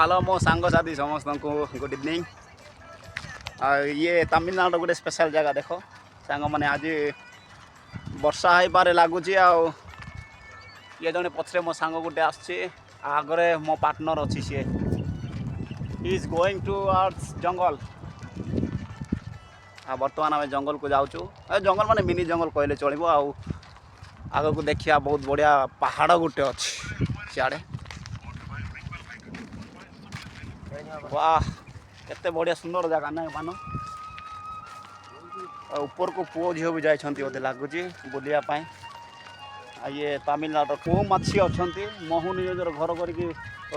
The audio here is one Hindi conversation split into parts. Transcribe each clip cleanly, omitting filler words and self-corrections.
हेलो मो सांग साथी समस्त को गुड इवनिंग। ये तमिलनाडु गोटे स्पेशल जगह देख सांग मैंने आज वर्षा हो पारे लगुच ये जड़े पछरे मो सांग गोटे आगरे मो पार्टनर अच्छी सी इज गोइंग टू आर्ट्स जंगल। बर्तमान आम जंगल को जाऊँ जंगल माने मिनी जंगल कहले चलो आग को देखिया बहुत बढ़िया पहाड़ गोटे अच्छी सियाड़े। वाह केते बढ़िया सुंदर जगह ना मान ऊपर को पुओ झील भी जाइछंती बोधे लगुच बुलियापाई। ये तमिलनाडु को माछी अच्छा महु निजर घर करके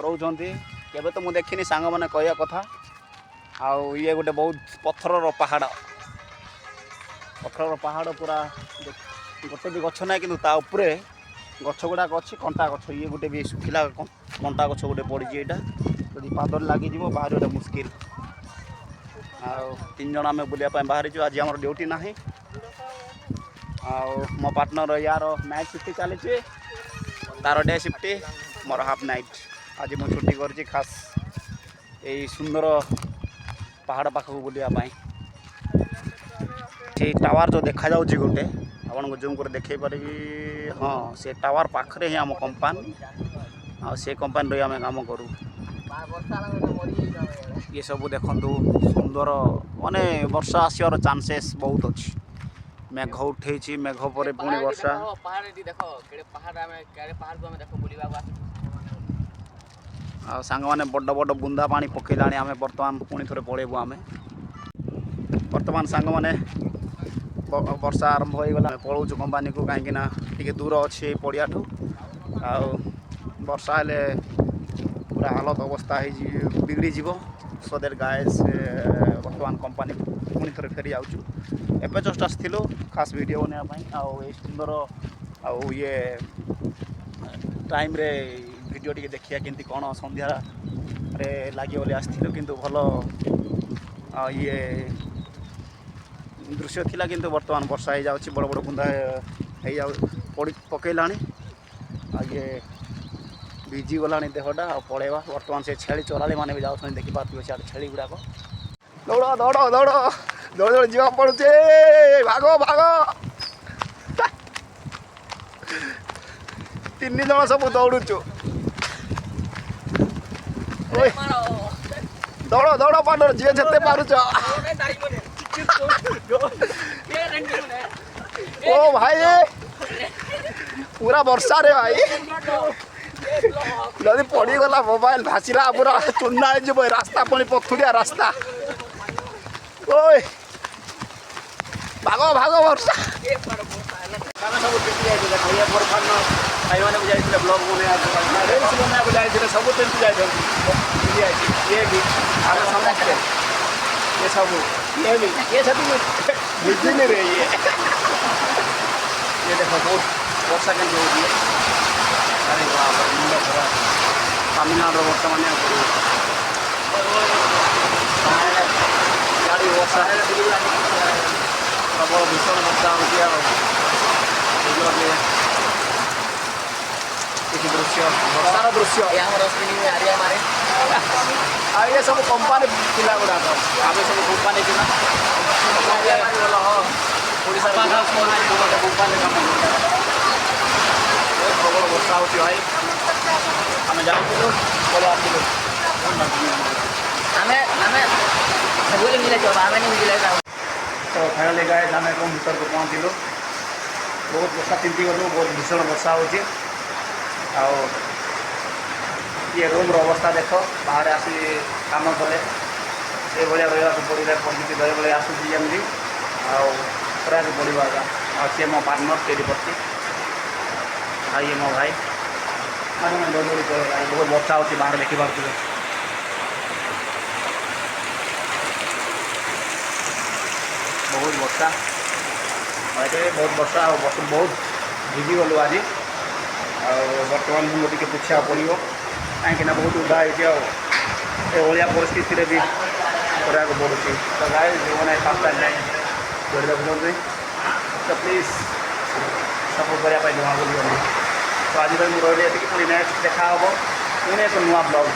रोचंती केबे तो मुझे देखनी सांग मैंने कहया कथा। आउ ये गोटे बहुत पत्थर पहाड़ पूरा गोटे भी गछ ना कि उपरे गछ गुड़ाक अच्छी कंटा गछ ये गोटे भी सुखिला कंटा गछ गोटे पड़ी यहाँ यदि पाद लगे बाहर गोटे मुस्किल। तीन जन आम बुलाप बाहरी आज आम ड्यूटी ना मो पार्टनर यार नाइट शिफ्ट चली तार डे शिफ्ट मोर हाफ नाइट। आज मुझे छुट्टी कर खास यही सुंदर पहाड़ पाखक बुलापाई। टावर जो देखा जाऊँगी गोटे आपन को जूम कर देखे पारि हाँ से टावर पाखरे ही आम कंपानी से कंपानी रही आम काम करूँ। ये सब देखु सुंदर माने वर्षा आसवर चांसेस बहुत अच्छी। मेघ उठे मेघ पर पुणी वर्षा सांग मैंने बड़ बड़ बुंदा पानी पकेला आम बर्तमान पुणी थे पलैबू आम बर्तमान सांग मैंने वर्षा आरंभ हो गला पलाऊँ कंपानी को कहीं दूर अच्छे पड़िया ठू वर्षा हेले पूरा हालत अवस्था बिगड़ी जीव सो दैट गाइस बर्तमान कंपानी पुणी थे फेरी जाऊँ एवं जस्ट आसलु खास वीडियो बनाई सुंदर आउ ये टाइम रे वीडियो टी देखिया केमती कौन संध्या रे लगे बोली आसलु किंतु भल ये दृश्य थिला किंतु वर्तमान वर्षा हो जाऊँ बड़ बड़ बुंदा हो पकईला ये भिजी गला देहटा पड़ेगा बर्तमान से छेली चराली मैंने भी जाऊँ देखिपे सियाड़े छेली गुड़ाक दौड़ दौड़ दौड़ दौड़ दौड़ जा पड़े भाग भाग तीन जन सब दौड़ुचु दौड़ दौड़ पार्टनर जी जिते पारुच ओ भाई पूरा वर्षा रे भाई जदि पड़गला मोबाइल भाषिला पूरा चूना हो रास्ता पुणी पथुरिया रास्ता ओए भाग भाग वर्षा सब भाई मैंने जाइए ब्लग बना जाइए सब तेमती जाइए ये भी समस्ते ये सब ये सब बुझी रे ये देखो बहुत वर्षा के अरे तमिलनाडु बर्तमान गाड़ी वर्षा प्रबल भीषण वर्षा होगी किसी दृश्य वर्षार दृश्य ये सब कंपानी पिला गुड़ाक आम सब कंपानी पिला कंपानी काम प्रबल वर्षा हो भाई आम जाऊँ पल आसलु तो फाइनाली गाय आम रूम भर को पहुँचलु बहुत वर्षा चिंती गलु बहुत भीषण वर्षा हो ये रूम अवस्था देख बाहर आसी काम कले ये भाया रहा पड़ा परिस्थिति बेले बेले आसूसी जमी आगे पड़ा सी मो पार्टनर तेरीपति ये मो भाई बहुत वर्षा हो बाहर देखिपे बहुत वर्षा बहुत वर्षा बहुत भिजी गलु आज बर्तमान मुझे पूछा पड़ो कहीं बहुत उदा होलिया परिस्थिति भी कराया पड़ू तो गाय जो मैंने फर्स्ट टाइम जाए देखुं तो प्लीज सपोर्ट करने जमा बुल तो आज मुझे रही नेक्स्ट देखा पुणी एक नुआ ब्लॉग।